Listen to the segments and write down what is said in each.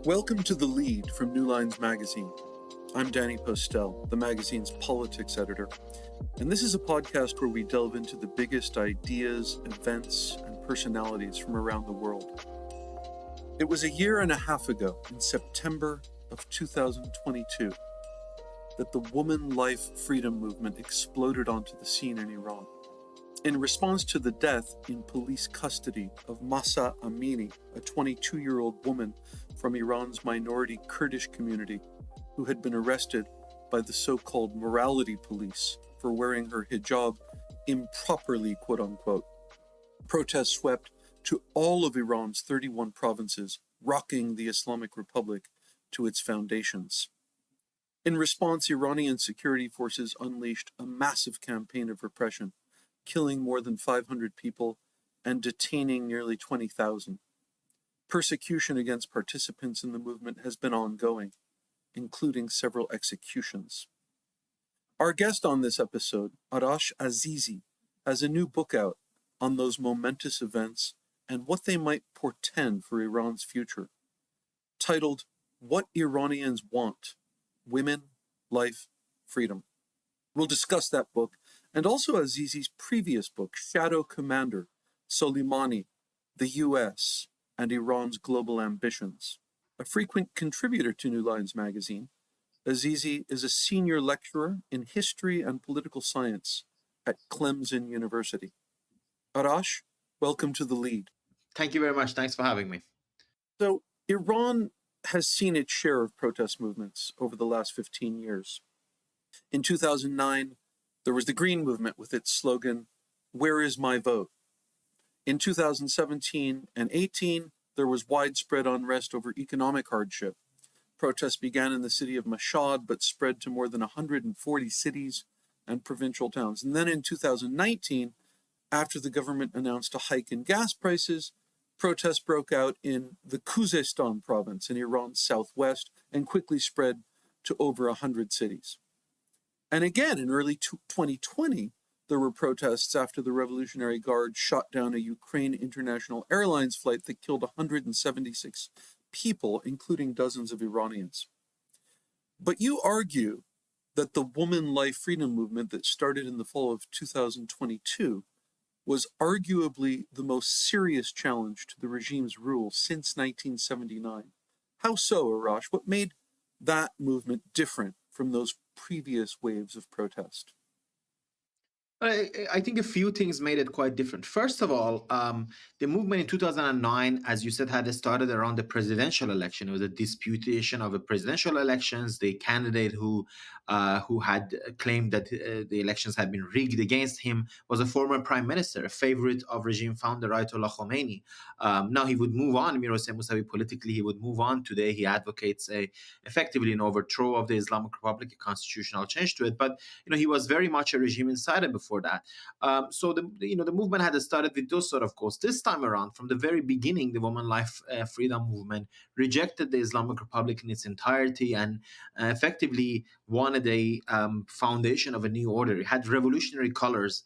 Welcome to The Lead from New Lines magazine. I'm Danny Postel, the magazine's politics editor, and this is a podcast where we delve into the biggest ideas, events, and personalities from around the world. It was a year and a half ago, in September of 2022, that the woman life freedom movement exploded onto the scene in Iran. In response to the death in police custody of Mahsa Amini, a 22-year-old woman from Iran's minority Kurdish community who had been arrested by the so-called morality police for wearing her hijab improperly, quote-unquote, protests swept to all of Iran's 31 provinces, rocking the Islamic Republic to its foundations. In response, Iranian security forces unleashed a massive campaign of repression, killing more than 500 people and detaining nearly 20,000. Persecution against participants in the movement has been ongoing, including several executions. Our guest on this episode, Arash Azizi, has a new book out on those momentous events and what they might portend for Iran's future, titled What Iranians Want: Women, Life, Freedom. We'll discuss that book and also Azizi's previous book, Shadow Commander, Soleimani, the U.S., and Iran's Global Ambitions. A frequent contributor to New Lines magazine, Azizi is a senior lecturer in history and political science at Clemson University. Arash, welcome to The Lead. Thank you very much. Thanks for having me. So, Iran has seen its share of protest movements over the last 15 years. In 2009, there was the Green Movement with its slogan, "Where is my vote?" In 2017 and 18, there was widespread unrest over economic hardship. Protests began in the city of Mashhad, but spread to more than 140 cities and provincial towns. And then in 2019, after the government announced a hike in gas prices, protests broke out in the Khuzestan province in Iran's southwest and quickly spread to over 100 cities. And again, in early 2020, there were protests after the Revolutionary Guard shot down a Ukraine International Airlines flight that killed 176 people, including dozens of Iranians. But you argue that the woman life freedom movement that started in the fall of 2022 was arguably the most serious challenge to the regime's rule since 1979. How so, Arash? What made that movement different from those previous waves of protest? I think a few things made it quite different. First of all, the movement in 2009, as you said, had started around the presidential election. It was a disputation of the presidential elections. The candidate who had claimed that the elections had been rigged against him was a former prime minister, a favorite of regime founder Ayatollah Khomeini. Now he would move on. Mir Hossein Mousavi, politically, he would move on. Today, he advocates effectively an overthrow of the Islamic Republic, a constitutional change to it. But he was very much a regime insider before that. So the movement had started with those sort of goals. This time around, from the very beginning, the woman life freedom movement rejected the Islamic Republic in its entirety and effectively wanted a foundation of a new order. It had revolutionary colors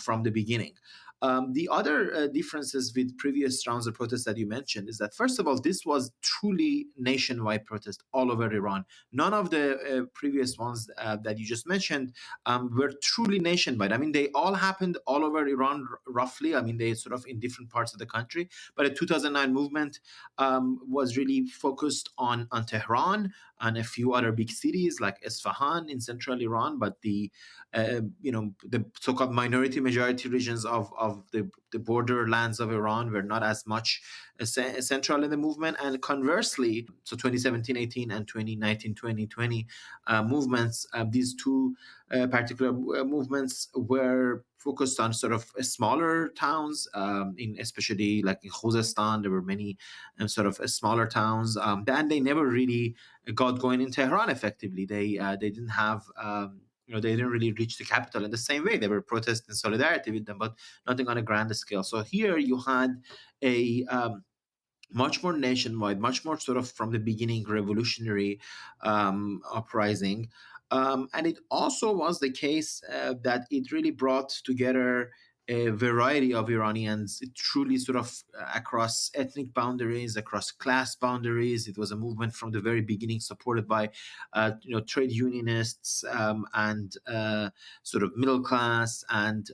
from the beginning. The other differences with previous rounds of protests that you mentioned is that, first of all, this was truly nationwide protest all over Iran. None of the previous ones that you just mentioned were truly nationwide. I mean, they all happened all over Iran, roughly. I mean, they sort of in different parts of the country. But the 2009 movement was really focused on Tehran and a few other big cities like Isfahan in central Iran. But the so-called minority-majority regions of the borderlands of Iran were not as much central in the movement. And conversely, so 2017-18 and 2019-2020 movements, these two particular movements were focused on sort of smaller towns, in especially like in Khuzestan, there were many sort of smaller towns, and they never really got going in Tehran effectively. They didn't have they didn't really reach the capital in the same way. They were protesting in solidarity with them, but nothing on a grander scale. So here you had a much more nationwide, much more sort of from the beginning revolutionary uprising. And it also was the case that it really brought together a variety of Iranians, truly sort of across ethnic boundaries, across class boundaries. It was a movement from the very beginning supported by, trade unionists and sort of middle class and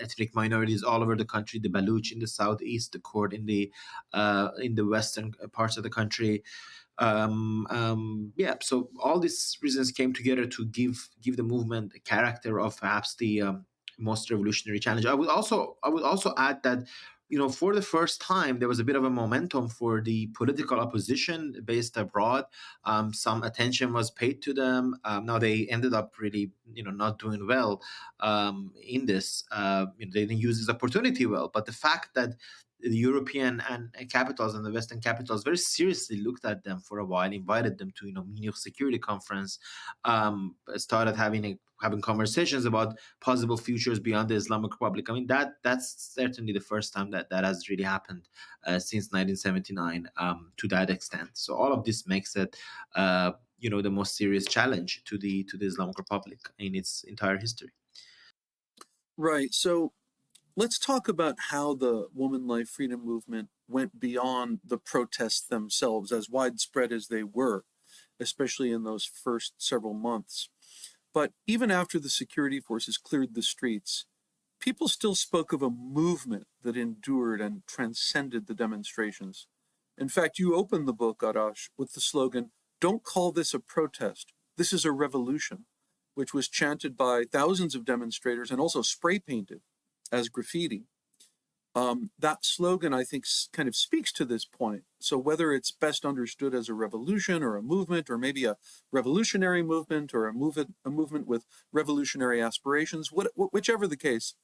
ethnic minorities all over the country. The Baluch in the southeast, the Kurd in the western parts of the country. So all these reasons came together to give the movement a character of perhaps the most revolutionary challenge. I would also add that, for the first time there was a bit of a momentum for the political opposition based abroad. Some attention was paid to them. Now they ended up really not doing well in this. They didn't use this opportunity well, but the fact that the European and capitals and the Western capitals very seriously looked at them for a while, invited them to Munich Security Conference, started having conversations about possible futures beyond the Islamic Republic. I mean that's certainly the first time that has really happened since 1979 to that extent. So all of this makes it the most serious challenge to the Islamic Republic in its entire history. Right. So let's talk about how the woman life freedom movement went beyond the protests themselves, as widespread as they were, especially in those first several months. But even after the security forces cleared the streets, people still spoke of a movement that endured and transcended the demonstrations. In fact, you opened the book, Arash, with the slogan, "Don't call this a protest, this is a revolution," which was chanted by thousands of demonstrators and also spray painted as graffiti. That slogan, I think, kind of speaks to this point. So whether it's best understood as a revolution or a movement, or maybe a revolutionary movement or a movement with revolutionary aspirations, whichever the case,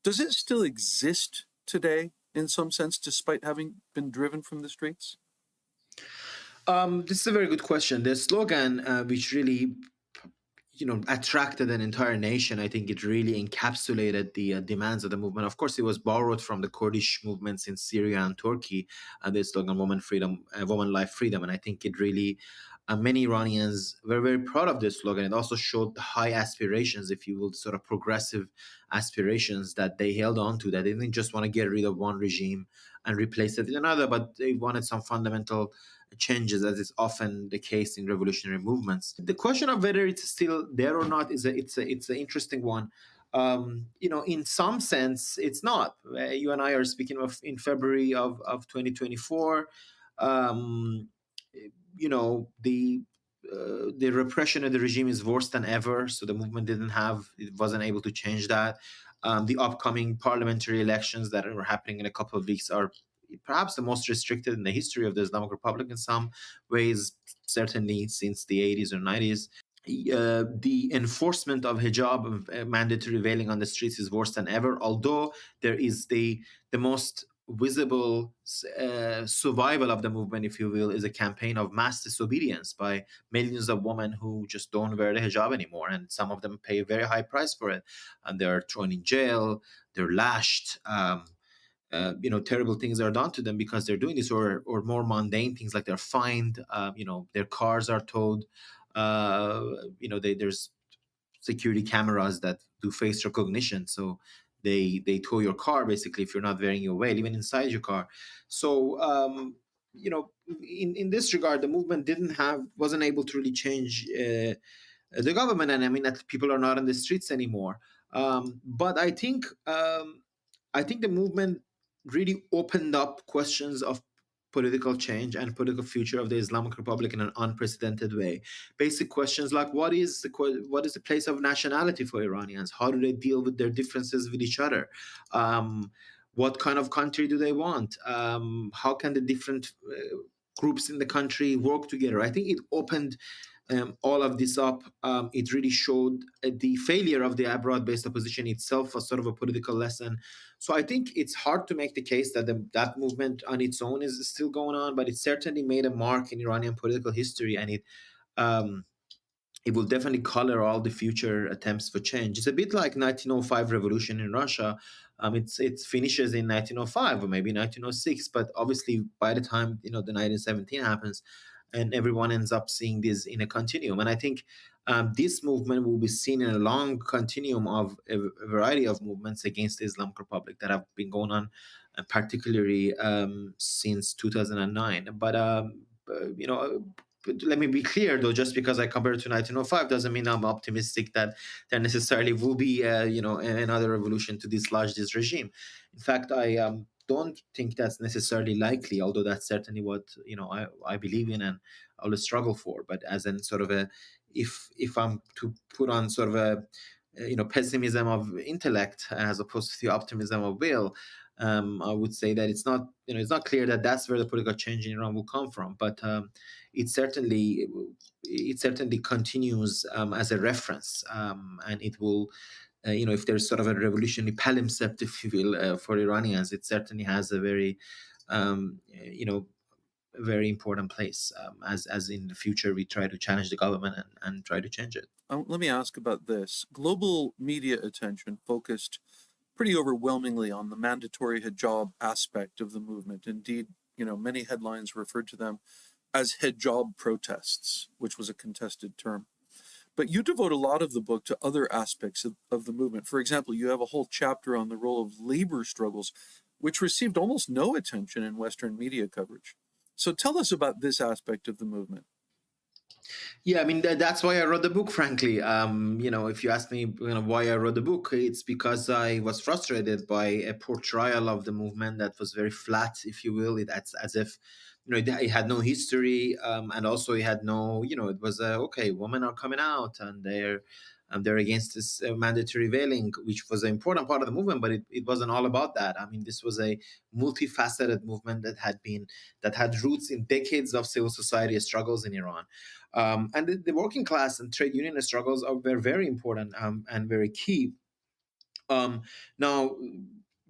does it still exist today in some sense, despite having been driven from the streets? This is a very good question. The slogan, which really attracted an entire nation. I think it really encapsulated the demands of the movement. Of course, it was borrowed from the Kurdish movements in Syria and Turkey, the slogan "Woman Freedom, Woman Life Freedom," and I think it really. Many Iranians were very proud of this slogan. It also showed the high aspirations, if you will, sort of progressive aspirations that they held on to. That they didn't just want to get rid of one regime and replace it with another, but they wanted some fundamental changes, as is often the case in revolutionary movements. The question of whether it's still there or not it's an interesting one. In some sense, it's not. You and I are speaking of in February of 2024. Um, the repression of the regime is worse than ever. So the movement it wasn't able to change that. The upcoming parliamentary elections that are happening in a couple of weeks are perhaps the most restricted in the history of the Islamic Republic in some ways, certainly since the 80s or 90s. The enforcement of hijab mandatory veiling on the streets is worse than ever, although there is the most visible survival of the movement, if you will, is a campaign of mass disobedience by millions of women who just don't wear the hijab anymore, and some of them pay a very high price for it, and they're thrown in jail, they're lashed. Terrible things are done to them because they're doing this, or more mundane things like they're fined. Their cars are towed. There's security cameras that do face recognition, so they tow your car basically if you're not wearing your veil, even inside your car. So in this regard, the movement wasn't able to really change the government, and I mean that people are not on the streets anymore. But I think the movement really opened up questions of political change and political future of the Islamic Republic in an unprecedented way. Basic questions like what is the place of nationality for Iranians? How do they deal with their differences with each other? What kind of country do they want? How can the different groups in the country work together? I think it opened all of this up. It really showed the failure of the abroad-based opposition itself as sort of a political lesson. So I think it's hard to make the case that that movement on its own is still going on, but it certainly made a mark in Iranian political history, and um, it will definitely color all the future attempts for change. It's a bit like 1905 revolution in Russia. It finishes in 1905 or maybe 1906, but obviously by the time the 1917 happens, and everyone ends up seeing this in a continuum. And I think This movement will be seen in a long continuum of a variety of movements against the Islamic Republic that have been going on, particularly since 2009. But let me be clear, though, just because I compare it to 1905 doesn't mean I'm optimistic that there necessarily will be, another revolution to dislodge this regime. In fact, I don't think that's necessarily likely, although that's certainly what I believe in and always struggle for. But as in sort of a, if I'm to put on sort of a pessimism of intellect as opposed to the optimism of will, I would say that it's not clear that that's where the political change in Iran will come from, but it certainly it certainly continues as a reference, and it will. If there's sort of a revolutionary palimpsest, if you will, for Iranians, it certainly has a very, a very important place, as in the future we try to challenge the government and try to change it. Let me ask about this. Global media attention focused pretty overwhelmingly on the mandatory hijab aspect of the movement. Indeed, many headlines referred to them as hijab protests, which was a contested term. But you devote a lot of the book to other aspects of the movement. For example, you have a whole chapter on the role of labor struggles, which received almost no attention in Western media coverage. So tell us about this aspect of the movement. Yeah, I mean that's why I wrote the book. Frankly, if you ask me, why I wrote the book, it's because I was frustrated by a portrayal of the movement that was very flat, if you will. It's as if it had no history, and also it had no, it was okay. Women are coming out and they're against this mandatory veiling, which was an important part of the movement, but it wasn't all about that. I mean, this was a multifaceted movement that had roots in decades of civil society struggles in Iran. And the working class and trade union struggles were very important, and very key. Now,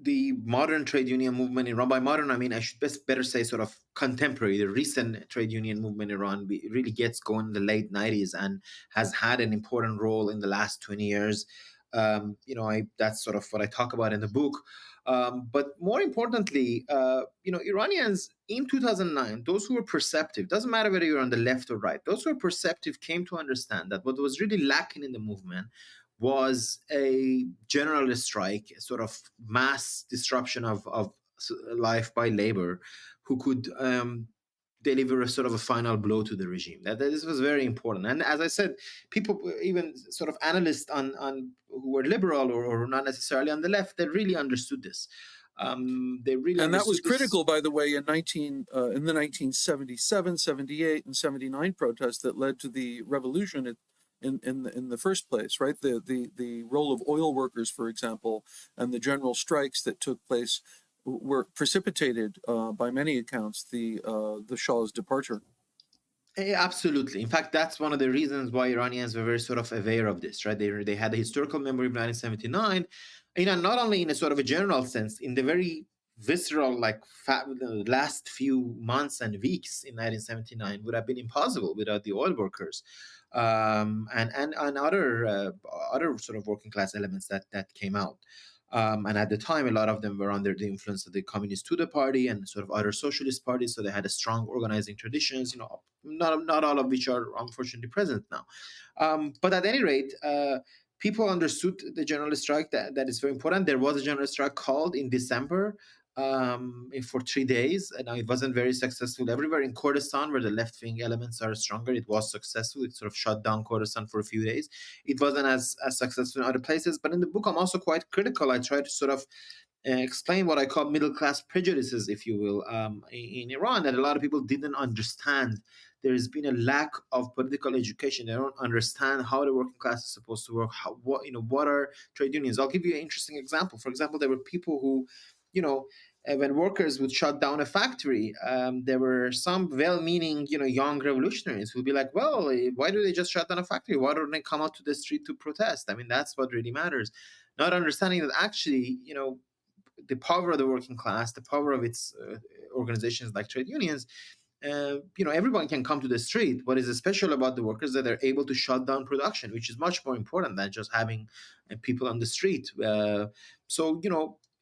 the modern trade union movement in Iran, by modern, I mean, I should better say sort of contemporary, the recent trade union movement in Iran really gets going in the late 90s and has had an important role in the last 20 years. That's sort of what I talk about in the book. But more importantly, Iranians in 2009, those who were perceptive, doesn't matter whether you're on the left or right, those who were perceptive came to understand that what was really lacking in the movement was a general strike, a sort of mass disruption of life by labor, who could deliver a sort of a final blow to the regime. That this was very important. And as I said, people, even sort of analysts on who were liberal or not necessarily on the left, they really understood this. They really and that was understood this. critical, by the way, in the 1977, 78, and 79 protests that led to the revolution in the first place, right? The role of oil workers, for example, and the general strikes that took place were precipitated, by many accounts, the Shah's departure. Absolutely. In fact, that's one of the reasons why Iranians were very sort of aware of this, right? They had a historical memory of 1979, not only in a sort of a general sense, in the very visceral, like the last few months and weeks in 1979 would have been impossible without the oil workers, and other sort of working class elements that came out. And at the time, a lot of them were under the influence of the Communist Tudeh party and sort of other socialist parties. So they had a strong organizing traditions, not all of which are unfortunately present now. But at any rate, people understood the general strike that is very important. There was a general strike called in December, for 3 days, and it wasn't very successful everywhere. In Kurdistan, where the left-wing elements are stronger, it was successful. It sort of shut down Kurdistan for a few days. It wasn't as successful in other places. But in the book, I'm also quite critical. I try to sort of explain what I call middle-class prejudices, if you will, in Iran, that a lot of people didn't understand. There has been a lack of political education. They don't understand how the working class is supposed to work. What are trade unions? I'll give you an interesting example. For example, there were people who, when workers would shut down a factory, there were some well-meaning, young revolutionaries who'd be like, well, why do they just shut down a factory? Why don't they come out to the street to protest? I mean, that's what really matters. Not understanding that actually, the power of the working class, the power of its organizations like trade unions, everyone can come to the street. What is special about the workers that they're able to shut down production, which is much more important than just having people on the street. So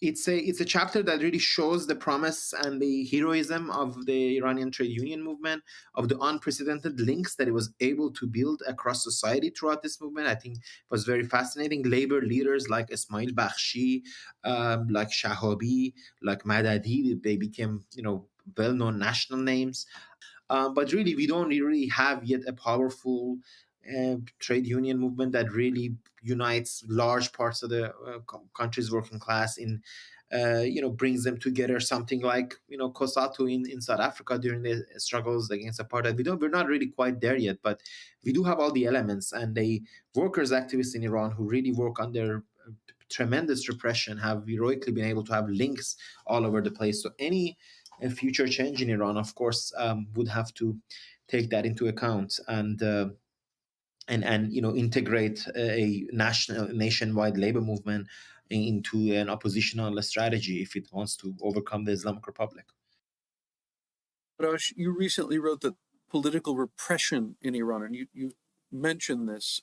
it's a chapter that really shows the promise and the heroism of the Iranian trade union movement, of the unprecedented links that it was able to build across society throughout this movement. I think it was very fascinating. Labor leaders like Ismail Bakhshi, like Shahabi, like Madadi, they became well-known national names. But really, we don't really have yet a powerful trade union movement that really unites large parts of the country's working class in, brings them together. Something like COSATU in South Africa during the struggles against apartheid. We're not really quite there yet, but we do have all the elements. And the workers activists in Iran who really work under tremendous repression have heroically been able to have links all over the place. So any future change in Iran, of course, would have to take that into account and integrate a nationwide labor movement into an oppositional strategy if it wants to overcome the Islamic Republic. Arash, you recently wrote that political repression in Iran, and you mentioned this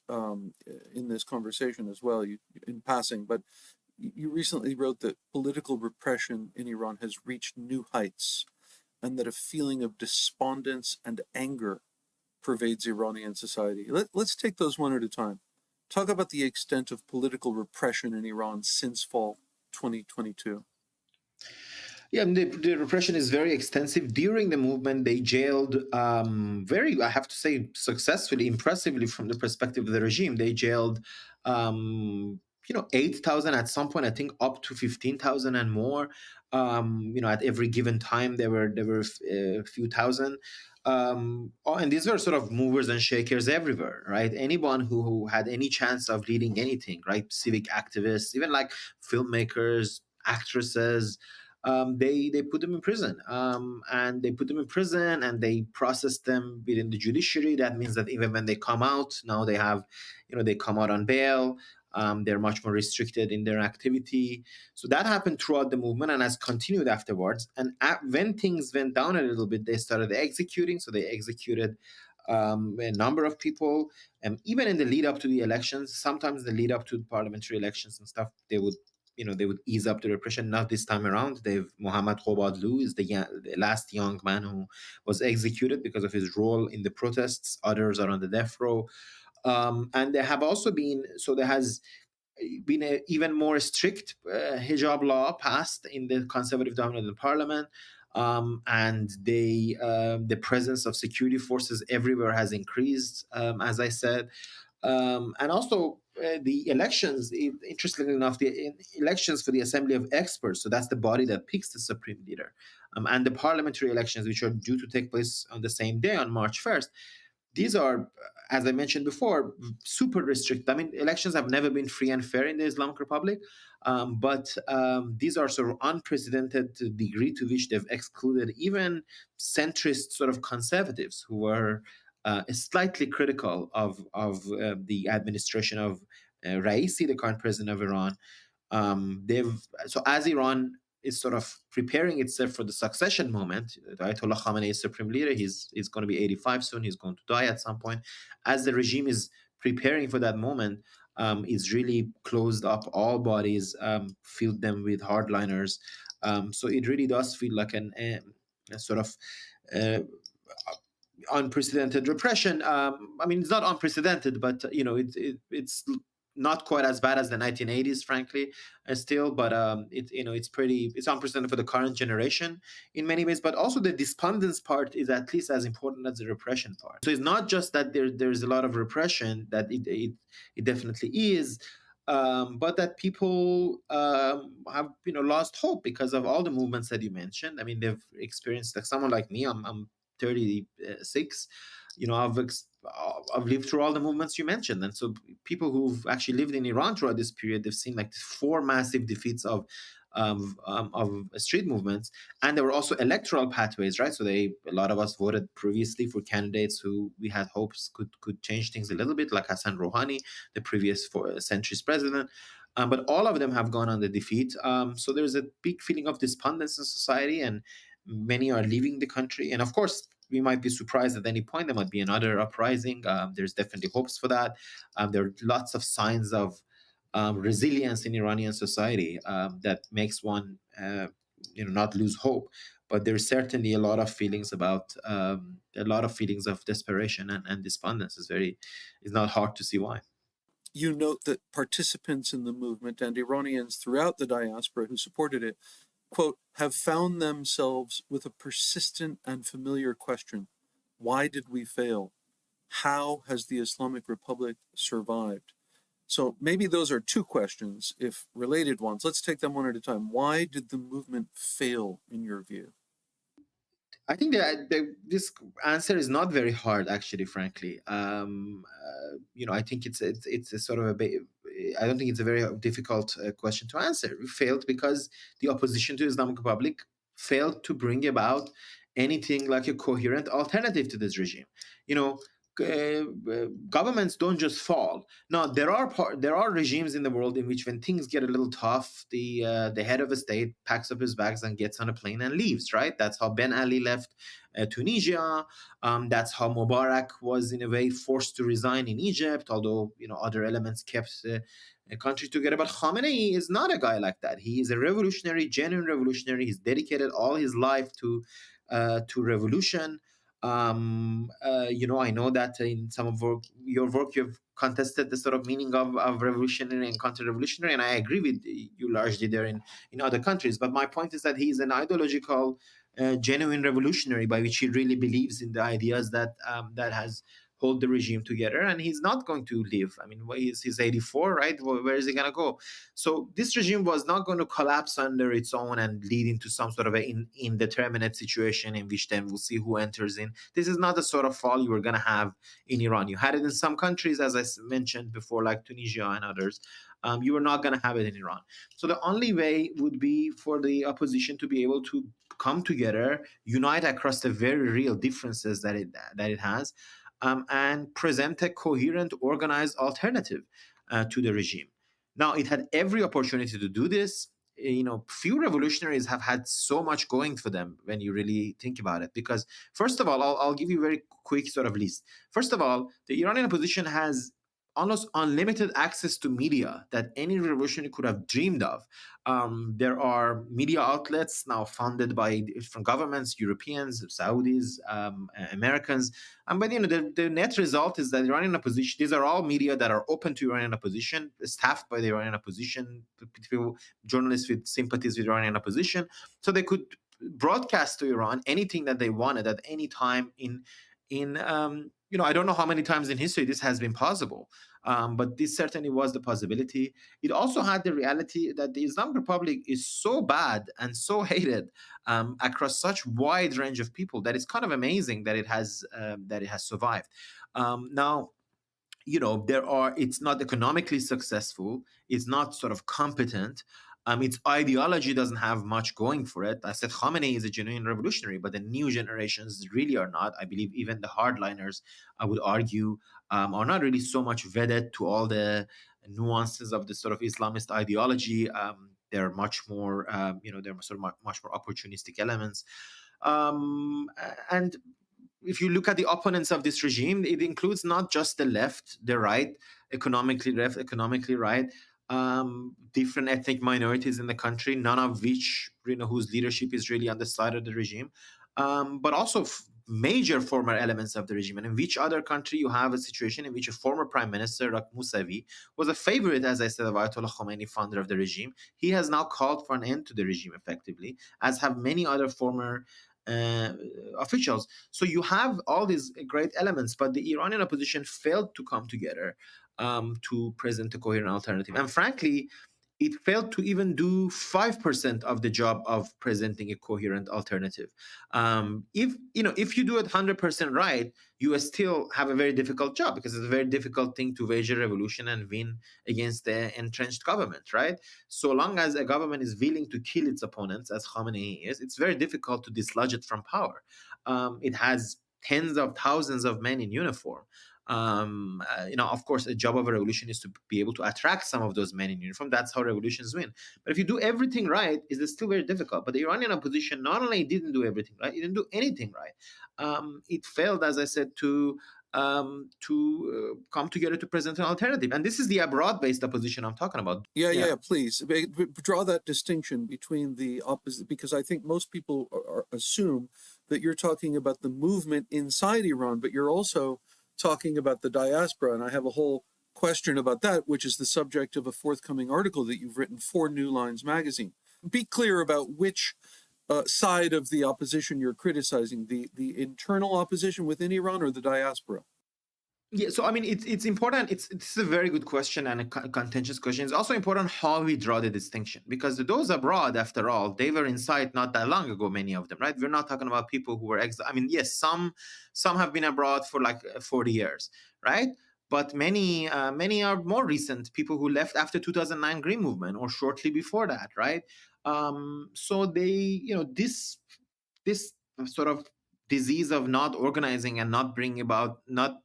in this conversation as well, in passing, but you recently wrote that political repression in Iran has reached new heights, and that a feeling of despondence and anger pervades Iranian society. Let's take those one at a time. Talk about the extent of political repression in Iran since fall 2022. Yeah, the repression is very extensive. During the movement, they jailed I have to say, successfully, impressively from the perspective of the regime. They jailed, 8,000 at some point, I think up to 15,000 and more. At every given time, there were a few thousand. And these were sort of movers and shakers everywhere, right? Anyone who had any chance of leading anything, right? Civic activists, even like filmmakers, actresses, they put them in prison, and they put them in prison and they process them within the judiciary. That means that even when they come out, now they have, they come out on bail. They're much more restricted in their activity. So that happened throughout the movement and has continued afterwards. And when things went down a little bit, they started executing. So they executed a number of people, and even in the lead up to the elections, sometimes the lead up to the parliamentary elections and stuff, they would ease up the repression. Not this time around. They've Mohammad Khobadlu is the last young man who was executed because of his role in the protests. Others are on the death row, and there have also been. So there has been an even more strict hijab law passed in the conservative dominated parliament. And the presence of security forces everywhere has increased, as I said. And also the elections, interestingly enough, the elections for the Assembly of Experts, so that's the body that picks the supreme leader, and the parliamentary elections, which are due to take place on the same day, on March 1st. These are, as I mentioned before, super restricted. I mean, elections have never been free and fair in the Islamic Republic, but these are sort of unprecedented to the degree to which they've excluded even centrist sort of conservatives who were slightly critical of the administration of Raisi, the current president of Iran. They've So as Iran is sort of preparing itself for the succession moment, the Ayatollah Khamenei is supreme leader. He's going to be 85 soon. He's going to die at some point. As the regime is preparing for that moment, it's really closed up all bodies, filled them with hardliners. So it really does feel like a sort of uh, unprecedented repression. I mean, it's not unprecedented, but it's not quite as bad as the 1980s, frankly, still. But it's unprecedented for the current generation in many ways. But also the despondence part is at least as important as the repression part. So it's not just that there's a lot of repression, that it definitely is. But that people have lost hope because of all the movements that you mentioned. I mean, they've experienced, like someone like me. I'm 36. I've lived through all the movements you mentioned, and so people who've actually lived in Iran throughout this period, they've seen like four massive defeats of street movements. And there were also electoral pathways, right? So a lot of us voted previously for candidates who we had hopes could change things a little bit, like Hassan Rouhani, the previous centrist president. But all of them have gone on the defeat. So there's a big feeling of despondence in society, and many are leaving the country. And of course, we might be surprised at any point there might be another uprising. There's definitely hopes for that. There are lots of signs of resilience in Iranian society that makes one, not lose hope. But there's certainly a lot of feelings of desperation and despondence. It's not hard to see why. You note that participants in the movement and Iranians throughout the diaspora who supported it, quote, have found themselves with a persistent and familiar question: why did we fail? How has the Islamic Republic survived? So maybe those are two questions, if related ones. Let's take them one at a time. Why did the movement fail, in your view? I think that this answer is not very hard, actually. Frankly, I think it's a sort of I don't think it's a very difficult question to answer. We failed because the opposition to Islamic Republic failed to bring about anything like a coherent alternative to this regime. You know, governments don't just fall. Now there are regimes in the world in which, when things get a little tough, the head of a state packs up his bags and gets on a plane and leaves. Right? That's how Ben Ali left Tunisia. That's how Mubarak was, in a way, forced to resign in Egypt. Although other elements kept a country together. But Khamenei is not a guy like that. He is a revolutionary, genuine revolutionary. He's dedicated all his life to revolution. I know that in some of your work, you've contested the sort of meaning of revolutionary and counter-revolutionary, and I agree with you largely there in other countries. But my point is that he is an ideological, genuine revolutionary, by which he really believes in the ideas that has hold the regime together, and he's not going to leave. I mean, he's 84, right? Where is he going to go? So this regime was not going to collapse under its own and lead into some sort of an indeterminate situation in which then we'll see who enters in. This is not the sort of fall you were going to have in Iran. You had it in some countries, as I mentioned before, like Tunisia and others. You were not going to have it in Iran. So the only way would be for the opposition to be able to come together, unite across the very real differences that it has, and present a coherent, organized alternative to the regime. Now, it had every opportunity to do this. Few revolutionaries have had so much going for them when you really think about it. Because, first of all, I'll give you a very quick sort of list. First of all, the Iranian opposition has almost unlimited access to media that any revolutionary could have dreamed of. There are media outlets now funded by different governments, Europeans, Saudis, Americans. But the net result is that the Iranian opposition, these are all media that are open to Iranian opposition, staffed by the Iranian opposition, people, journalists with sympathies with Iranian opposition. So they could broadcast to Iran anything that they wanted at any time in I don't know how many times in history this has been possible, but this certainly was the possibility. It also had the reality that the Islamic Republic is so bad and so hated across such wide range of people that it's kind of amazing that it has survived. Now, it's not economically successful, it's not sort of competent, its ideology doesn't have much going for it. I said Khamenei is a genuine revolutionary, but the new generations really are not. I believe even the hardliners, I would argue, are not really so much vetted to all the nuances of the sort of Islamist ideology. They're much more, they're sort of much more opportunistic elements. And if you look at the opponents of this regime, it includes not just the left, the right, economically left, economically right, different ethnic minorities in the country, none of which, whose leadership is really on the side of the regime, but also major former elements of the regime. And in which other country you have a situation in which a former prime minister, like Mousavi, was a favorite, as I said, of Ayatollah Khomeini, founder of the regime. He has now called for an end to the regime effectively, as have many other former uh, officials. So you have all these great elements, but the Iranian opposition failed to come together to present a coherent alternative. And frankly, it failed to even do 5% of the job of presenting a coherent alternative. If you do it 100% right, you still have a very difficult job, because it's a very difficult thing to wage a revolution and win against the entrenched government, right? So long as a government is willing to kill its opponents, as Khamenei is, it's very difficult to dislodge it from power. It has tens of thousands of men in uniform. Of course, a job of a revolution is to be able to attract some of those men in uniform. That's how revolutions win. But if you do everything right, it's still very difficult. But the Iranian opposition not only didn't do everything right, it didn't do anything right. It failed, as I said, to to come together to present an alternative. And this is the abroad-based opposition I'm talking about. Yeah, please. Draw that distinction between the opposite, because I think most people assume that you're talking about the movement inside Iran, but you're also talking about the diaspora. And I have a whole question about that, which is the subject of a forthcoming article that you've written for New Lines magazine. Be clear about which side of the opposition you're criticizing, the internal opposition within Iran or the diaspora? Yeah, so I mean, it's important. It's a very good question and a contentious question. It's also important how we draw the distinction, because those abroad, after all, they were inside not that long ago. Many of them, right? We're not talking about people who were I mean, yes, some have been abroad for like 40 years, right? But many are more recent. People who left after 2009 Green Movement or shortly before that, right? So they, this sort of disease of not organizing and not bringing about, not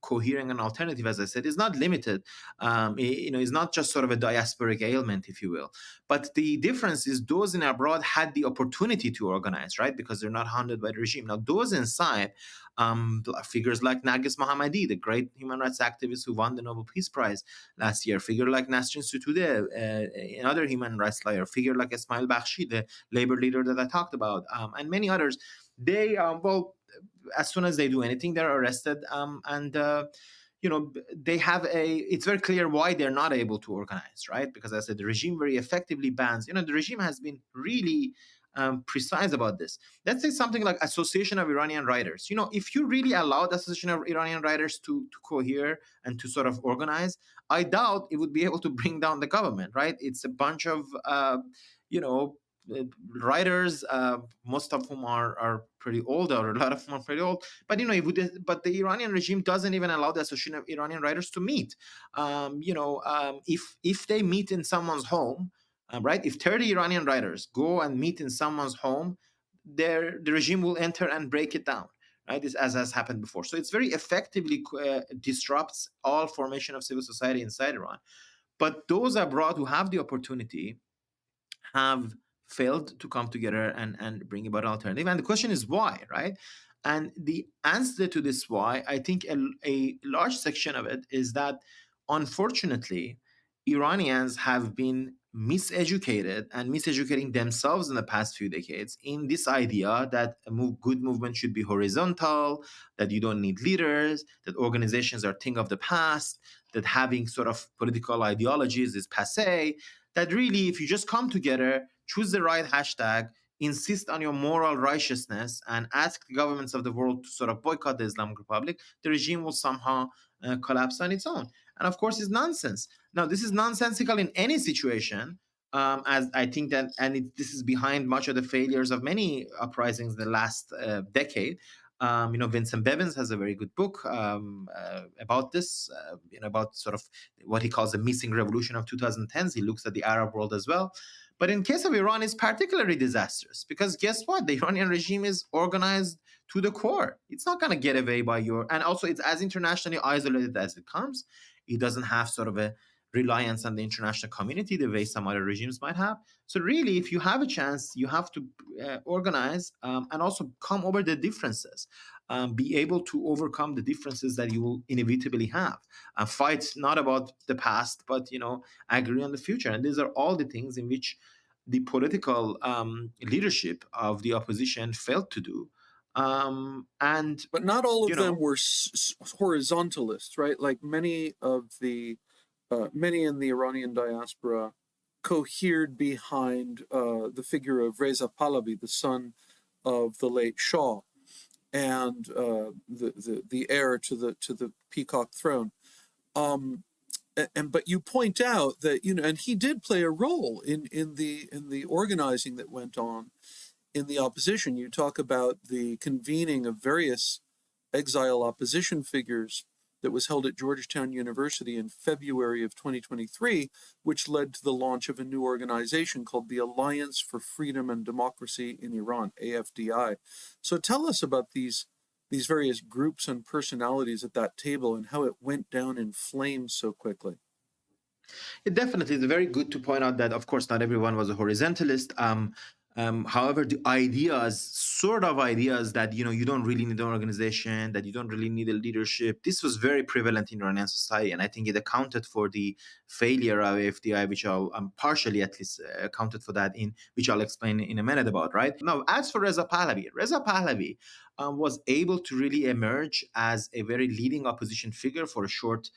cohering an alternative, as I said, is not limited. It's not just sort of a diasporic ailment, if you will. But the difference is those in abroad had the opportunity to organize, right? Because they're not hounded by the regime. Now, those inside, figures like Narges Mohammadi, the great human rights activist who won the Nobel Peace Prize last year, figure like Nasrin Sotoudeh, another human rights lawyer, figure like Ismail Bakhshi, the labor leader that I talked about, and many others, they, as soon as they do anything, they're arrested, and they have it's very clear why they're not able to organize, right? Because as I said, the regime very effectively bans. The regime has been really precise about this. Let's say something like Association of Iranian Writers. If you really allowed Association of Iranian Writers to cohere and to sort of organize, I doubt it would be able to bring down the government, right? It's a bunch of you know writers, most of whom are pretty old, or a lot of them are pretty old. But but the Iranian regime doesn't even allow the Association of Iranian Writers to meet. If they meet in someone's home, right? If 30 Iranian writers go and meet in someone's home, the regime will enter and break it down. Right, this, as has happened before. So it's very effectively disrupts all formation of civil society inside Iran. But those abroad who have the opportunity have failed to come together and bring about an alternative. And the question is why, right? And the answer to this why, I think a large section of it is that, unfortunately, Iranians have been miseducated and miseducating themselves in the past few decades in this idea that good movement should be horizontal, that you don't need leaders, that organizations are thing of the past, that having sort of political ideologies is passé, that really, if you just come together, choose the right hashtag, insist on your moral righteousness, and ask the governments of the world to sort of boycott the Islamic Republic, the regime will somehow collapse on its own. And of course, it's nonsense. Now, this is nonsensical in any situation, as I think that, and this is behind much of the failures of many uprisings in the last decade. Vincent Bevins has a very good book about this, about sort of what he calls the missing revolution of 2010s. He looks at the Arab world as well. But in case of Iran, it's particularly disastrous because guess what? The Iranian regime is organized to the core. It's not going to get away by and also it's as internationally isolated as it comes. It doesn't have sort of a reliance on the international community the way some other regimes might have. So really, if you have a chance, you have to organize and also come over the differences, be able to overcome the differences that you will inevitably have. Fight not about the past, but agree on the future. And these are all the things in which the political leadership of the opposition failed to do. But not all of them were horizontalists, right? Like many in the Iranian diaspora cohered behind the figure of Reza Pahlavi, the son of the late Shah, and the heir to the peacock throne. But you point out that and he did play a role in the organizing that went on in the opposition. You talk about the convening of various exile opposition figures that was held at Georgetown University in February of 2023, which led to the launch of a new organization called the Alliance for Freedom and Democracy in Iran, AFDI. So tell us about these various groups and personalities at that table and how it went down in flames so quickly. It definitely is very good to point out that, of course, not everyone was a horizontalist. However, the ideas, sort of ideas that you don't really need an organization, that you don't really need a leadership, this was very prevalent in Iranian society, and I think it accounted for the failure of FDI, which I'll partially at least accounted for that in which I'll explain in a minute about. Right now, as for Reza Pahlavi was able to really emerge as a very leading opposition figure for a short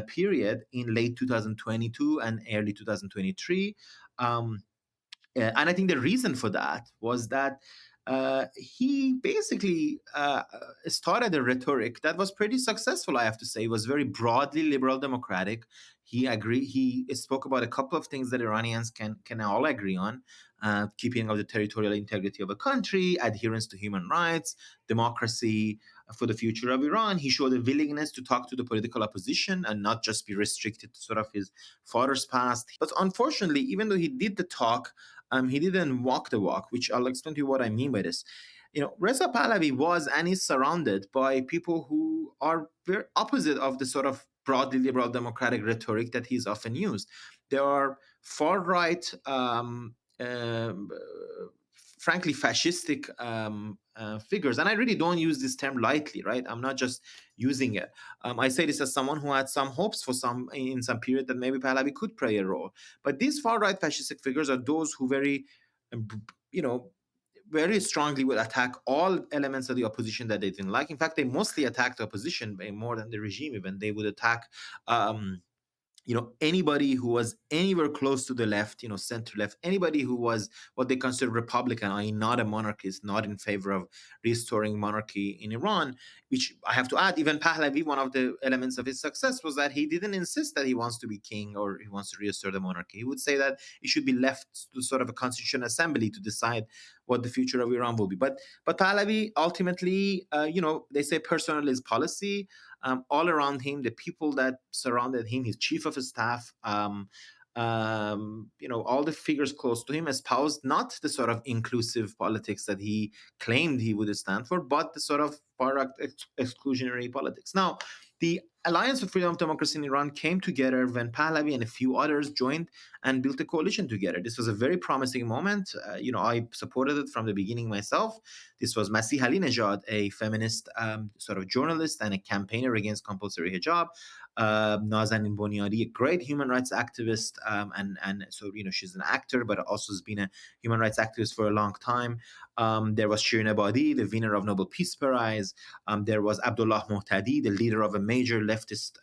period in late 2022 and early 2023. Um, and I think the reason for that was that he basically started a rhetoric that was pretty successful, I have to say. It was very broadly liberal democratic. He spoke about a couple of things that Iranians can all agree on: keeping of the territorial integrity of a country, adherence to human rights, democracy for the future of Iran. He showed a willingness to talk to the political opposition and not just be restricted to sort of his father's past. But unfortunately, even though he did the talk, he didn't walk the walk, which I'll explain to you what I mean by this. Reza Pahlavi was and is surrounded by people who are very opposite of the sort of broadly liberal democratic rhetoric that he's often used. There are far right, frankly, fascistic figures, and I really don't use this term lightly, right? I'm not just using it. I say this as someone who had some hopes for in some period that maybe Pahlavi could play a role. But these far right fascistic figures are those who um, you know, very strongly would attack all elements of the opposition that they didn't like. In fact, they mostly attacked the opposition more than the regime. Even they would attack. Anybody who was anywhere close to the left, center left, anybody who was what they consider Republican, i.e., not a monarchist, not in favor of restoring monarchy in Iran. Which I have to add, even Pahlavi, one of the elements of his success was that he didn't insist that he wants to be king or he wants to restore the monarchy. He would say that it should be left to sort of a constitutional assembly to decide what the future of Iran will be. But Pahlavi ultimately, they say personal is policy. All around him, the people that surrounded him, his chief of staff, all the figures close to him espoused not the sort of inclusive politics that he claimed he would stand for, but the sort of far exclusionary politics. Now, the Alliance for Freedom of Democracy in Iran came together when Pahlavi and a few others joined and built a coalition together. This was a very promising moment. I supported it from the beginning myself. This was Masih Alinejad, a feminist sort of journalist and a campaigner against compulsory hijab. Nazanin Boniadi, a great human rights activist, and so she's an actor, but also has been a human rights activist for a long time. There was Shirin Ebadi, the winner of Nobel Peace Prize. There was Abdullah Muhtadi, the leader of a major leftist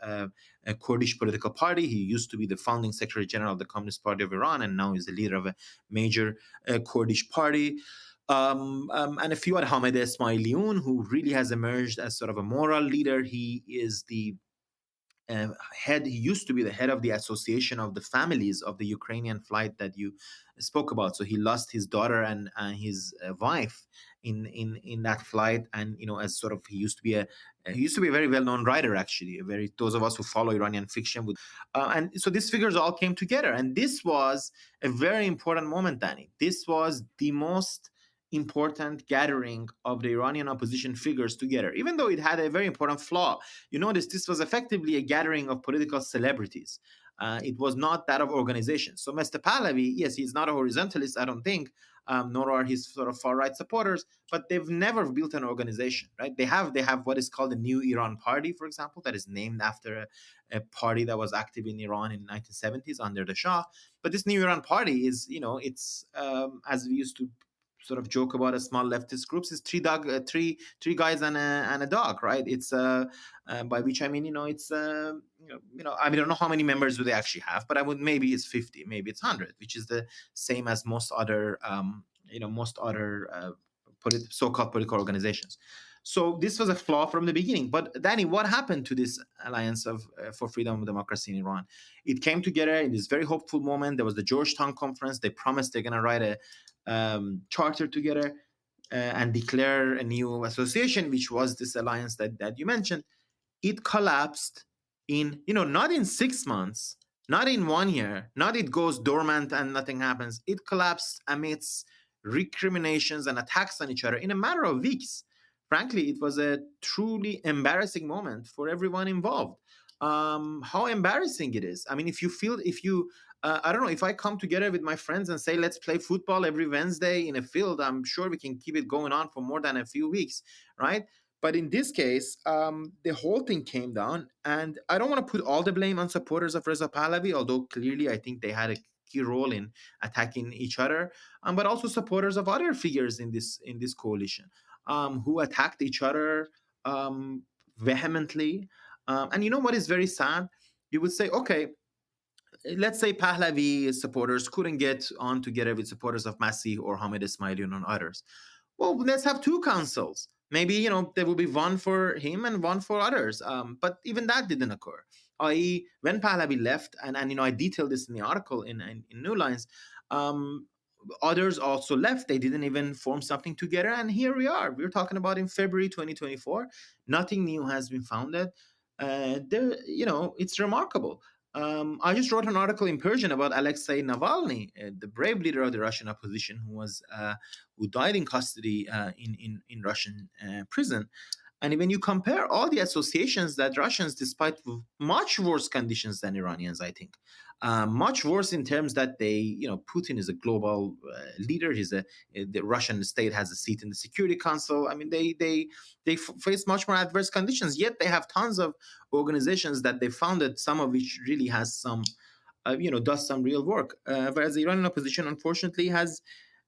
Kurdish political party. He used to be the founding Secretary General of the Communist Party of Iran, and now he's the leader of a major Kurdish party. And a few at Hamed Esmailion, who really has emerged as sort of a moral leader. He is the he used to be the head of the association of the families of the Ukrainian flight that you spoke about. So he lost his daughter and his wife in that flight, and as sort of he used to be a very well known writer, actually. Those of us who follow Iranian fiction would, and so these figures all came together, and this was a very important moment, Danny. This was the most important gathering of the Iranian opposition figures together, even though it had a very important flaw. You notice this was effectively a gathering of political celebrities. It was not that of organizations. So Mr. Pahlavi, yes, he's not a horizontalist, I don't think, nor are his sort of far right supporters, but they've never built an organization, right? They have what is called the New Iran Party, for example, that is named after a party that was active in Iran in the 1970s under the Shah. But this New Iran Party is, it's as we used to sort of joke about a small leftist groups, is three guys and a dog, right? It's by which I mean, it's I mean, I don't know how many members do they actually have, but I would, maybe it's 50, maybe it's 100, which is the same as most other so-called political organizations. So this was a flaw from the beginning. But Danny, what happened to this alliance for freedom and democracy in Iran? It came together in this very hopeful moment. There was the Georgetown conference. They promised they're going to write a charter together and declare a new association, which was this alliance that you mentioned. It collapsed in, not in 6 months, not in 1 year, not it goes dormant and nothing happens. It collapsed amidst recriminations and attacks on each other in a matter of weeks. Frankly, it was a truly embarrassing moment for everyone involved. How embarrassing it is. I mean, if you I don't know, if I come together with my friends and say, let's play football every Wednesday in a field, I'm sure we can keep it going on for more than a few weeks, right? But in this case, the whole thing came down, and I don't want to put all the blame on supporters of Reza Pahlavi, although clearly I think they had a key role in attacking each other, but also supporters of other figures in this coalition, who attacked each other um, vehemently. And you know what is very sad? You would say, okay, let's say Pahlavi supporters couldn't get on together with supporters of Masih or Hamid Ismaili and others. Well, let's have two councils. Maybe, there will be one for him and one for others. But even that didn't occur. I.e., when Pahlavi left, and I detailed this in the article in New Lines, um, others also left. They didn't even form something together. And here we are. We're talking about in February 2024. Nothing new has been founded. It's remarkable. I just wrote an article in Persian about Alexei Navalny, the brave leader of the Russian opposition, who died in custody in Russian prison. And when you compare all the associations that Russians, despite much worse conditions than Iranians, I think, much worse in terms that Putin is a global leader. The Russian state has a seat in the Security Council. I mean, they face much more adverse conditions. Yet they have tons of organizations that they founded, some of which really has some does some real work. Whereas the Iranian opposition, unfortunately, has,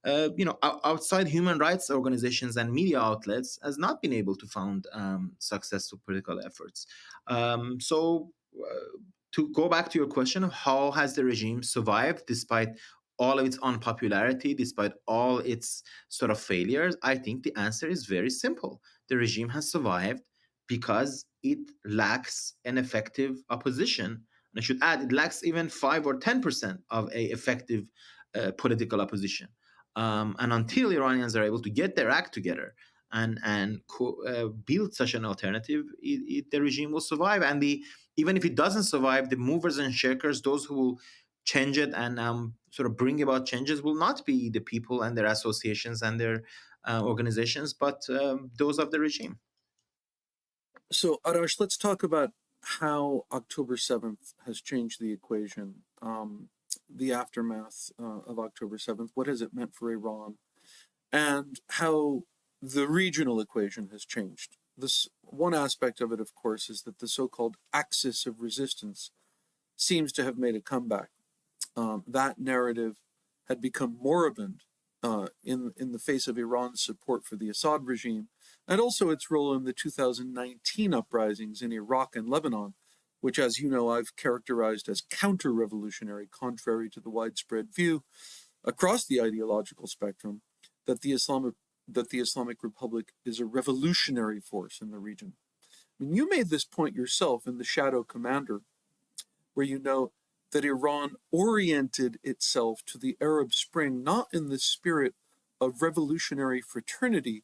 outside human rights organizations and media outlets, has not been able to found successful political efforts. So, to go back to your question of how has the regime survived despite all of its unpopularity, despite all its sort of failures, I think the answer is very simple. The regime has survived because it lacks an effective opposition, and I should add, it lacks even 5 or 10% of a effective political opposition. And until Iranians are able to get their act together and build such an alternative, the regime will survive. And even if it doesn't survive, the movers and shakers, those who will change it and sort of bring about changes, will not be the people and their associations and their organizations, but those of the regime. So, Arash, let's talk about how October 7th has changed the equation, the aftermath of October 7th. What has it meant for Iran? And how the regional equation has changed. This one aspect of it, of course, is that the so-called axis of resistance seems to have made a comeback. That narrative had become moribund in the face of Iran's support for the Assad regime, and also its role in the 2019 uprisings in Iraq and Lebanon, which, as you know, I've characterized as counter-revolutionary, contrary to the widespread view across the ideological spectrum that the Islamic Republic is a revolutionary force in the region. I mean, you made this point yourself in The Shadow Commander, where you note that Iran oriented itself to the Arab Spring not in the spirit of revolutionary fraternity,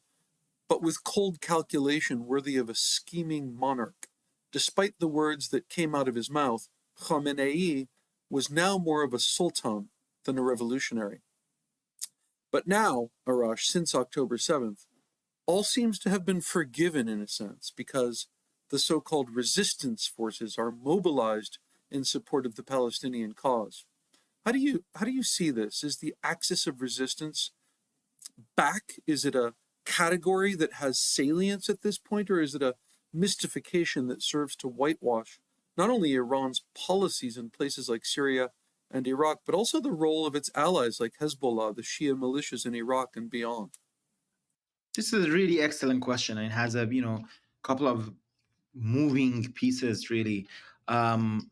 but with cold calculation worthy of a scheming monarch. Despite the words that came out of his mouth, Khamenei was now more of a sultan than a revolutionary. But now, Arash, since October 7th, all seems to have been forgiven in a sense because the so-called resistance forces are mobilized in support of the Palestinian cause. How do you see this? Is the axis of resistance back? Is it a category that has salience at this point, or is it a mystification that serves to whitewash not only Iran's policies in places like Syria and Iraq, but also the role of its allies like Hezbollah, the Shia militias in Iraq and beyond? This is a really excellent question, and it has a couple of moving pieces really.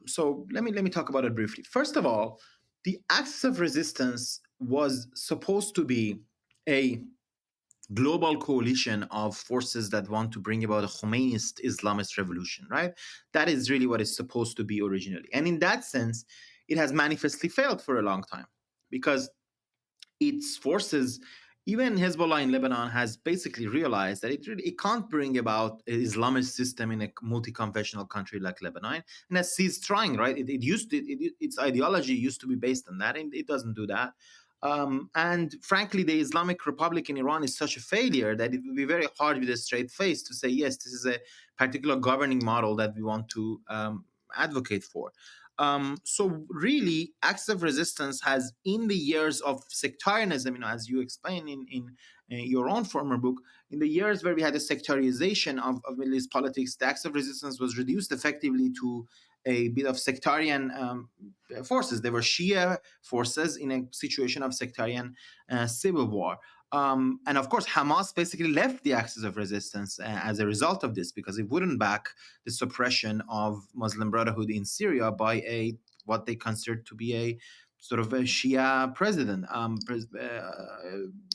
So let me talk about it briefly. First of all, the axis of resistance was supposed to be a global coalition of forces that want to bring about a Khomeinist Islamist revolution, right? That is really what it's supposed to be originally. And in that sense, it has manifestly failed for a long time because its forces, even Hezbollah in Lebanon, has basically realized that it can't bring about an Islamist system in a multi-confessional country like Lebanon, and has ceased trying. Right? Its ideology used to be based on that, and it doesn't do that. And frankly, the Islamic Republic in Iran is such a failure that it would be very hard with a straight face to say, yes, this is a particular governing model that we want to advocate for. So really, acts of resistance has, in the years of sectarianism, as you explain in your own former book, in the years where we had a sectarization of Middle East politics, the acts of resistance was reduced effectively to a bit of sectarian forces. They were Shia forces in a situation of sectarian civil war. And of course, Hamas basically left the axis of resistance as a result of this, because it wouldn't back the suppression of Muslim Brotherhood in Syria by a what they considered to be a sort of a Shia president,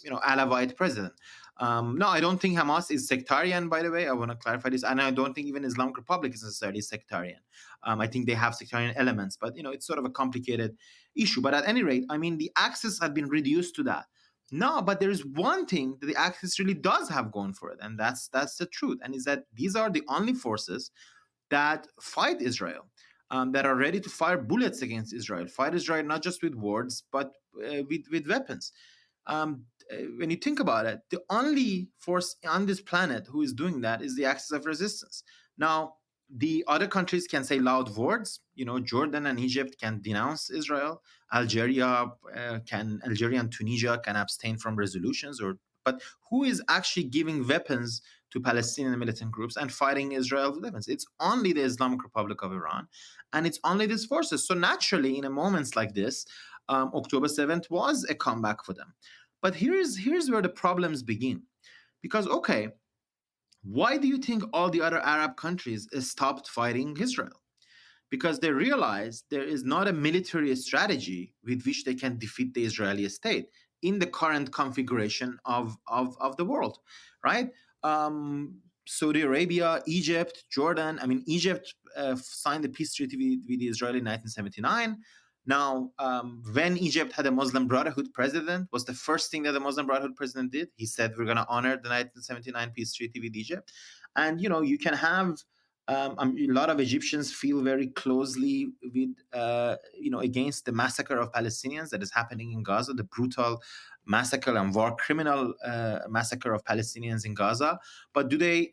Alawite president. No, I don't think Hamas is sectarian, by the way. I want to clarify this. And I don't think even Islamic Republic is necessarily sectarian. I think they have sectarian elements, but it's sort of a complicated issue. But at any rate, I mean, the axis had been reduced to that. No, but there is one thing that the Axis really does have going for it, and that's the truth, and is that these are the only forces that fight Israel, that are ready to fire bullets against Israel, fight Israel not just with words but with weapons. When you think about it, the only force on this planet who is doing that is the Axis of Resistance. Now, the other countries can say loud words. Jordan and Egypt can denounce Israel. Algeria and Tunisia can abstain from resolutions, but who is actually giving weapons to Palestinian militant groups and fighting Israel with weapons? It's only the Islamic Republic of Iran, and it's only these forces. So naturally, in a moments like this, October 7th was a comeback for them. But here's where the problems begin, because okay, why do you think all the other Arab countries stopped fighting Israel? Because they realize there is not a military strategy with which they can defeat the Israeli state in the current configuration of the world, right? Saudi Arabia, Egypt, Jordan. I mean, Egypt signed the peace treaty with Israel in 1979. Now, when Egypt had a Muslim Brotherhood president, was the first thing that the Muslim Brotherhood president did. He said, "We're going to honor the 1979 peace treaty with Egypt," and you can have a lot of Egyptians feel very closely with, against the massacre of Palestinians that is happening in Gaza, the brutal massacre and war criminal massacre of Palestinians in Gaza. But do they,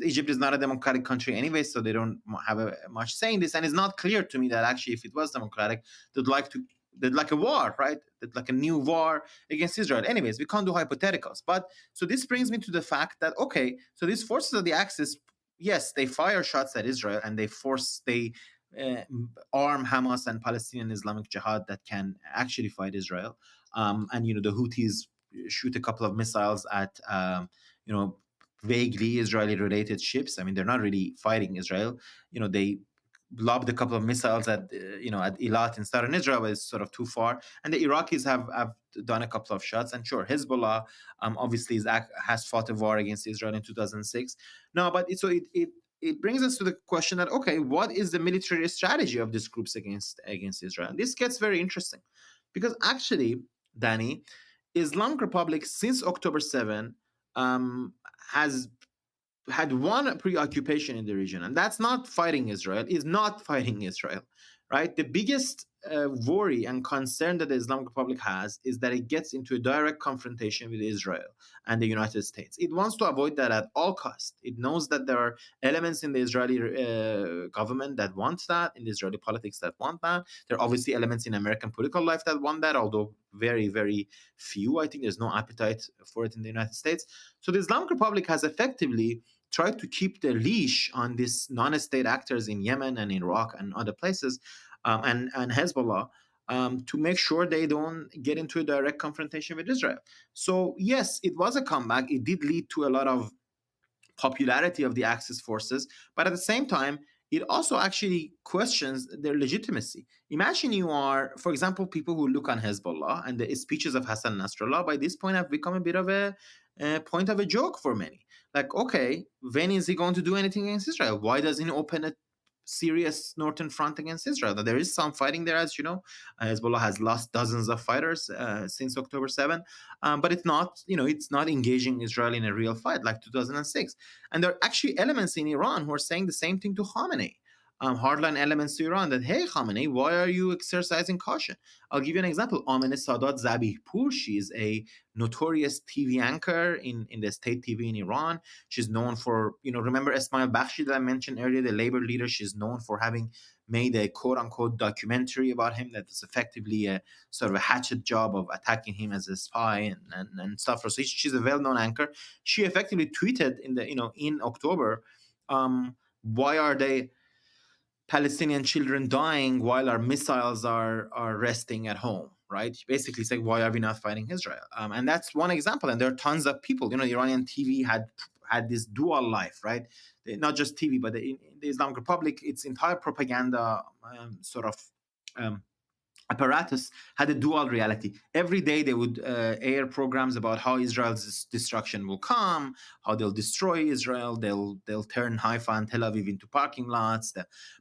Egypt is not a democratic country anyway, so they don't have much say in this. And it's not clear to me that actually, if it was democratic, they'd like a war, right? They'd like a new war against Israel. Anyways, we can't do hypotheticals. But so this brings me to the fact that, okay, so these forces of the Axis, yes, they fire shots at Israel and they arm Hamas and Palestinian Islamic Jihad that can actually fight Israel. And the Houthis shoot a couple of missiles at vaguely Israeli related ships. I mean, they're not really fighting Israel. They lobbed a couple of missiles at at Eilat in southern Israel, but it's sort of too far. And the Iraqis have done a couple of shots. And sure, Hezbollah obviously has fought a war against Israel in 2006. No, but it brings us to the question that, okay, what is the military strategy of these groups against Israel? And this gets very interesting, because actually, Danny, Islamic Republic since October 7 has had one preoccupation in the region, and that's not fighting Israel, is not fighting Israel, right? The biggest worry and concern that the Islamic Republic has is that it gets into a direct confrontation with Israel and the United States. It wants to avoid that at all costs. It knows that there are elements in the Israeli government that want that, in the Israeli politics that want that. There are obviously elements in American political life that want that, although very, very few. I think there's no appetite for it in the United States. So the Islamic Republic has effectively tried to keep the leash on these non-state actors in Yemen and Iraq and other places, and Hezbollah, to make sure they don't get into a direct confrontation with Israel. So yes, it was a comeback. It did lead to a lot of popularity of the Axis forces, but at the same time, it also actually questions their legitimacy. Imagine you are, for example, people who look on Hezbollah and the speeches of Hassan Nasrallah by this point have become a bit of a point of a joke for many. Like, okay, when is he going to do anything against Israel? Why doesn't he open a serious northern front against Israel? There is some fighting there, as you know. Hezbollah has lost dozens of fighters since October 7, but it's not engaging Israel in a real fight like 2006. And there are actually elements in Iran who are saying the same thing to Khamenei. Hardline elements to Iran that, hey, Khamenei, why are you exercising caution? I'll give you an example. Amineh Sadat Zabihpour, she is a notorious TV anchor in the state TV in Iran. She's known for, remember Esmail Bakhshi that I mentioned earlier, the labor leader? She's known for having made a quote-unquote documentary about him that was effectively a sort of a hatchet job of attacking him as a spy and stuff. So she's a well-known anchor. She effectively tweeted in October, why are they Palestinian children dying while our missiles are resting at home, right? Basically saying, why are we not fighting Israel? And that's one example. And there are tons of people. Iranian TV had this dual life, right? Not just TV, but in the Islamic Republic, its entire propaganda apparatus had a dual reality. Every day they would air programs about how Israel's destruction will come, how they'll destroy Israel, they'll turn Haifa and Tel Aviv into parking lots.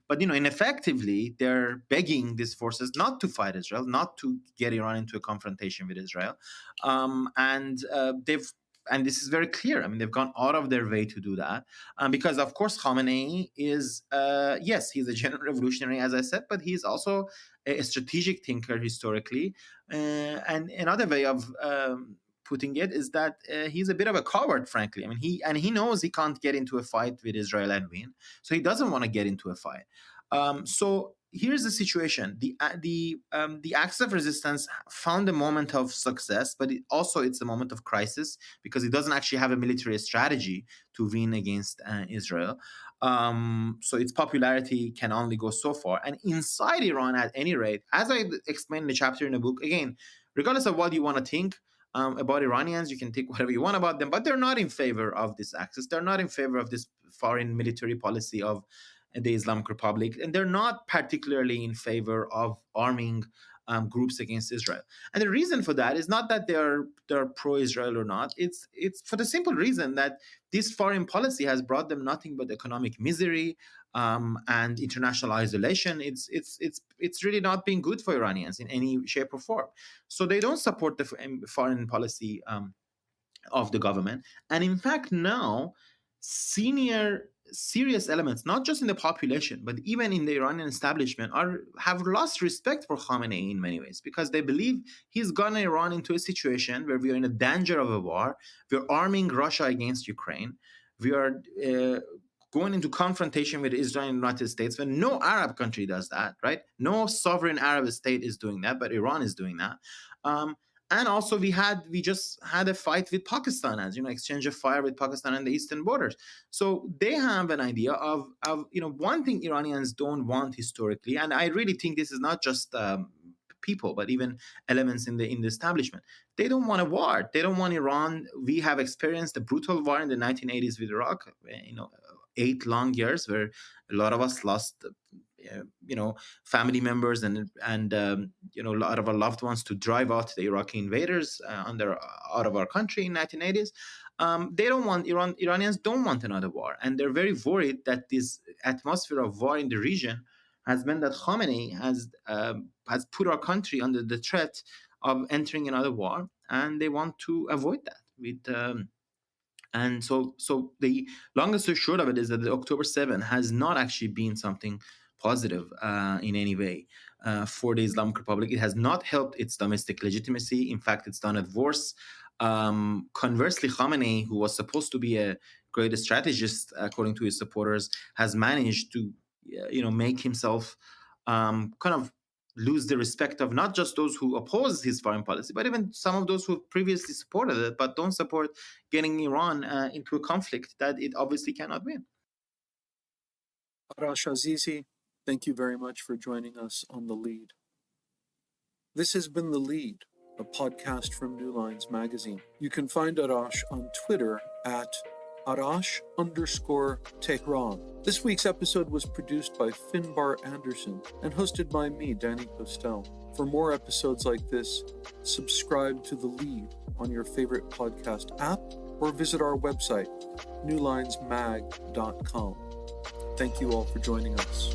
But effectively, they're begging these forces not to fight Israel, not to get Iran into a confrontation with Israel, and this is very clear. I mean, they've gone out of their way to do that because, of course, Khamenei is, yes, he's a general revolutionary, as I said, but he's also a strategic thinker historically. And another way of putting it is that he's a bit of a coward, frankly. I mean, he knows he can't get into a fight with Israel and win, so he doesn't want to get into a fight. So here's the situation: the axis of resistance found a moment of success, but it's a moment of crisis because it doesn't actually have a military strategy to win against Israel. So its popularity can only go so far. And inside Iran, at any rate, as I explained in the chapter in the book, again, regardless of what you want to think about Iranians, you can think whatever you want about them, but they're not in favor of this axis. They're not in favor of this foreign military policy of the Islamic Republic, and they're not particularly in favor of arming groups against Israel. And the reason for that is not that they're pro-Israel or not. It's for the simple reason that this foreign policy has brought them nothing but economic misery and international isolation. It's really not been good for Iranians in any shape or form. So they don't support the foreign policy of the government. And in fact, now serious elements, not just in the population, but even in the Iranian establishment, have lost respect for Khamenei in many ways because they believe he's gotten Iran into a situation where we are in a danger of a war. We're arming Russia against Ukraine. We are going into confrontation with Israel and the United States when no Arab country does that, right? No sovereign Arab state is doing that, but Iran is doing that. And also, we just had a fight with Pakistan, as exchange of fire with Pakistan on the eastern borders. So they have an idea of one thing Iranians don't want historically, and I really think this is not just people, but even elements in the establishment. They don't want a war. They don't want Iran. We have experienced a brutal war in the 1980s with Iraq. 8 long years where a lot of us lost family members and a lot of our loved ones to drive out the Iraqi invaders out of our country in 1980s. Iranians don't want another war, and they're very worried that this atmosphere of war in the region has meant that Khamenei has put our country under the threat of entering another war, and they want to avoid that and so the longest and short of it is that the October 7 has not actually been something positive in any way for the Islamic Republic. It has not helped its domestic legitimacy. In fact, it's done it worse. Conversely, Khamenei, who was supposed to be a great strategist, according to his supporters, has managed to make himself kind of lose the respect of not just those who oppose his foreign policy, but even some of those who previously supported it, but don't support getting Iran into a conflict that it obviously cannot win. Arash Azizi, thank you very much for joining us on The Lead. This has been The Lead, a podcast from New Lines magazine. You can find Arash on Twitter at Arash_Tehran. This week's episode was produced by Finbar Anderson and hosted by me, Danny Postel. For more episodes like this, subscribe to The Lead on your favorite podcast app or visit our website, newlinesmag.com. Thank you all for joining us.